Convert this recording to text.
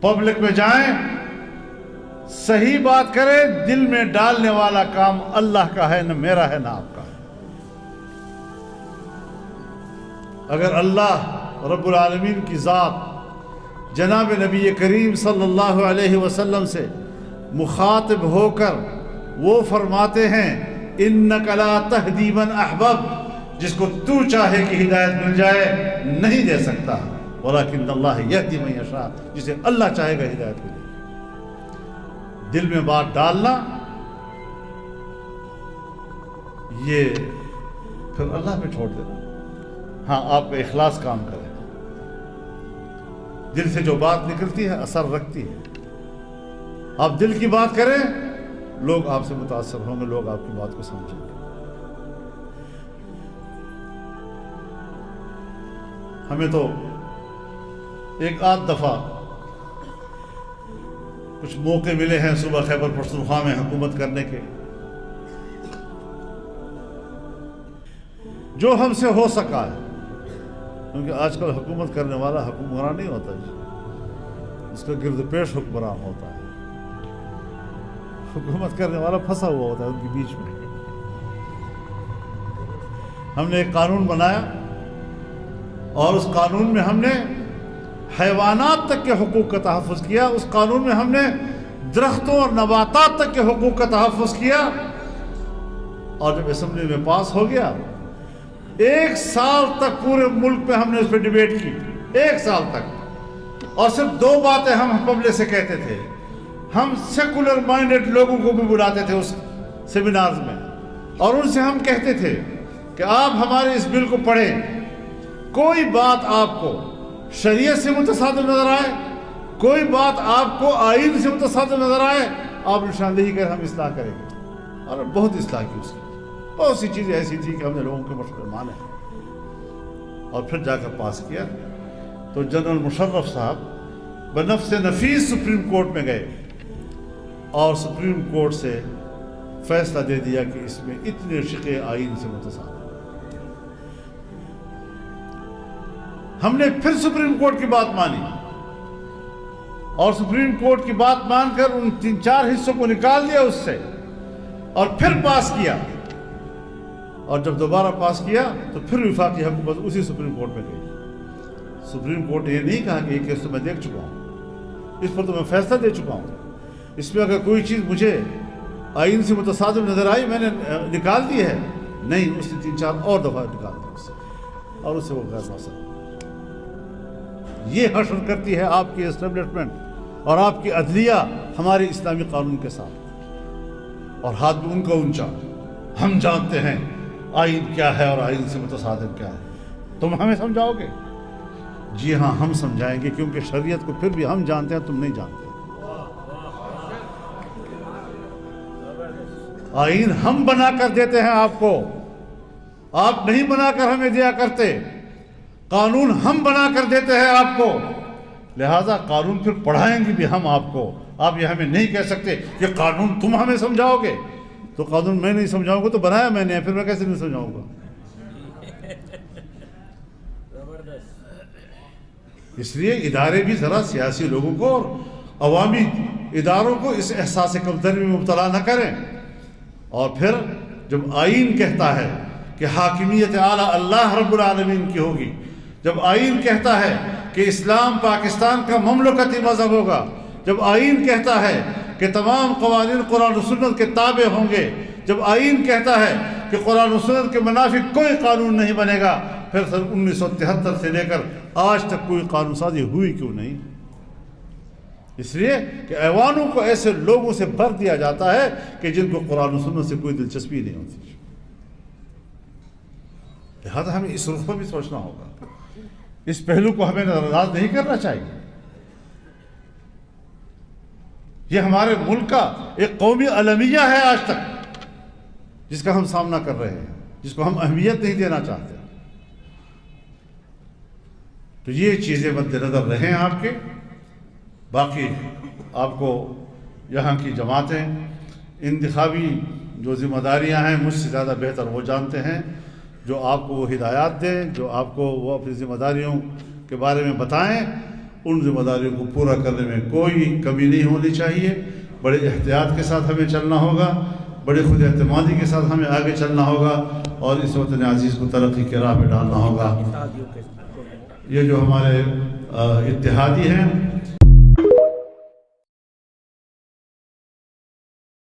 Public میں جائیں، صحیح بات کریں، دل میں ڈالنے والا کام اللہ کا ہے، نہ میرا ہے نہ آپ کا ہے۔ اگر اللہ رب العالمین کی ذات جناب نبی کریم صلی اللہ علیہ وسلم سے مخاطب ہو کر وہ فرماتے ہیں انک لا تہدی من احببت، جس کو تو چاہے کہ ہدایت مل جائے نہیں دے سکتا، ولکن اللہ یہدی من یشاء، جسے اللہ چاہے گا ہدایت ملے گی۔ دل میں بات ڈالنا یہ پھر اللہ پہ چھوڑ دینا۔ ہاں آپ کا اخلاص کام کرے، دل سے جو بات نکلتی ہے اثر رکھتی ہے۔ آپ دل کی بات کریں، لوگ آپ سے متاثر ہوں گے، لوگ آپ کی بات کو سمجھیں گے۔ ہمیں تو ایک آدھ دفعہ کچھ موقع ملے ہیں صوبہ خیبر پختونخوا میں حکومت کرنے کے، جو ہم سے ہو سکا ہے، کیونکہ آج کل حکومت کرنے والا حکمران نہیں ہوتا جی، اس کا گرد پیش حکمران ہوتا ہے۔ حکومت کرنے والا پھنسا ہوا ہوتا ہے ان کے بیچ میں۔ ہم نے ایک قانون بنایا اور اس قانون میں ہم نے حیوانات تک کے حقوق کا تحفظ کیا، اس قانون میں ہم نے درختوں اور نباتات تک کے حقوق کا تحفظ کیا، اور جب اسمبلی میں پاس ہو گیا 1 سال تک پورے ملک میں ہم نے اس پہ ڈیبیٹ کی، 1 سال تک، اور صرف 2 باتیں ہم پبلک سے کہتے تھے۔ ہم سیکولر مائنڈڈ لوگوں کو بھی بلاتے تھے اس سیمینارز میں، اور ان سے ہم کہتے تھے کہ آپ ہمارے اس بل کو پڑھیں، کوئی بات آپ کو شریعت سے متصادم نظر آئے، کوئی بات آپ کو آئین سے متصادم نظر آئے، آپ نشاندہی کر ہم اصلاح کریں گے۔ اور بہت اصلاح کی اس کی، بہت سی چیزیں ایسی تھی کہ ہم نے لوگوں کے مشورے مانے، اور پھر جا کر پاس کیا۔ تو جنرل مشرف صاحب بنفس نفیس سپریم کورٹ میں گئے اور سپریم کورٹ سے فیصلہ دے دیا کہ اس میں اتنے شقے آئین سے متصادم۔ ہم نے پھر سپریم کورٹ کی بات مانی، اور سپریم کورٹ کی بات مان کر ان 3-4 حصوں کو نکال دیا اس سے، اور پھر پاس کیا۔ اور جب دوبارہ پاس کیا تو پھر وفاقی حکومت اسی سپریم کورٹ میں گئی۔ سپریم کورٹ نے یہ نہیں کہا کہ یہ کیس تو میں دیکھ چکا ہوں، اس پر تو میں فیصلہ دے چکا ہوں، اس میں اگر کوئی چیز مجھے آئین سے متصادم نظر آئی میں نے نکال دی ہے۔ نہیں، اس نے 3-4 اور دفعہ نکال دی اس سے، اور اس سے وہ غیر موثر۔ یہ حشر کرتی ہے آپ کی اسٹیبلشمنٹ اور آپ کی عدلیہ ہمارے اسلامی قانون کے ساتھ، اور ہاتھ بھی ان کا اونچا۔ ہم جانتے ہیں آئین کیا ہے اور آئین سے متصادم کیا ہے، تم ہمیں سمجھاؤ گے؟ جی ہاں، ہم سمجھائیں گے، کیونکہ شریعت کو پھر بھی ہم جانتے ہیں، تم نہیں جانتے۔ آئین ہم بنا کر دیتے ہیں آپ کو، آپ نہیں بنا کر ہمیں دیا کرتے۔ قانون ہم بنا کر دیتے ہیں آپ کو، لہذا قانون پھر پڑھائیں گے بھی ہم آپ کو۔ آپ یہ ہمیں نہیں کہہ سکتے کہ قانون تم ہمیں سمجھاؤ گے، تو قانون میں نہیں سمجھاؤں گا تو بنایا میں نے، پھر میں کیسے نہیں سمجھاؤں گا؟ اس لیے ادارے بھی ذرا سیاسی لوگوں کو اور عوامی اداروں کو اس احساس کمتری میں مبتلا نہ کریں۔ اور پھر جب آئین کہتا ہے کہ حاکمیت اعلیٰ اللہ رب العالمین کی ہوگی، جب آئین کہتا ہے کہ اسلام پاکستان کا مملکتی مذہب ہوگا، جب آئین کہتا ہے کہ تمام قوانین قرآن و سنت کے تابع ہوں گے، جب آئین کہتا ہے کہ قرآن و سنت کے منافق کوئی قانون نہیں بنے گا، پھر سن 1973 سے لے کر آج تک کوئی قانون سازی ہوئی کیوں نہیں؟ اس لیے کہ ایوانوں کو ایسے لوگوں سے بھر دیا جاتا ہے کہ جن کو قرآن و سنت سے کوئی دلچسپی نہیں ہوتی۔ لہذا ہمیں اس رخ پر بھی سوچنا ہوگا، اس پہلو کو ہمیں نظر انداز نہیں کرنا چاہیے۔ یہ ہمارے ملک کا ایک قومی المیہ ہے آج تک، جس کا ہم سامنا کر رہے ہیں، جس کو ہم اہمیت نہیں دینا چاہتے۔ تو یہ چیزیں مد نظر رہیں آپ کے۔ باقی آپ کو یہاں کی جماعتیں انتخابی جو ذمہ داریاں ہیں مجھ سے زیادہ بہتر وہ جانتے ہیں، جو آپ کو وہ ہدایات دیں، جو آپ کو وہ اپنی ذمہ داریوں کے بارے میں بتائیں، ان ذمہ داریوں کو پورا کرنے میں کوئی کمی نہیں ہونی چاہیے. بڑے احتیاط کے ساتھ ہمیں چلنا ہوگا, بڑے خود اعتمادی کے ساتھ ہمیں آگے چلنا ہوگا اور اس وطن عزیز کو ترقی کے راہ پہ ڈالنا ہوگا. یہ جو ہمارے اتحادی ہیں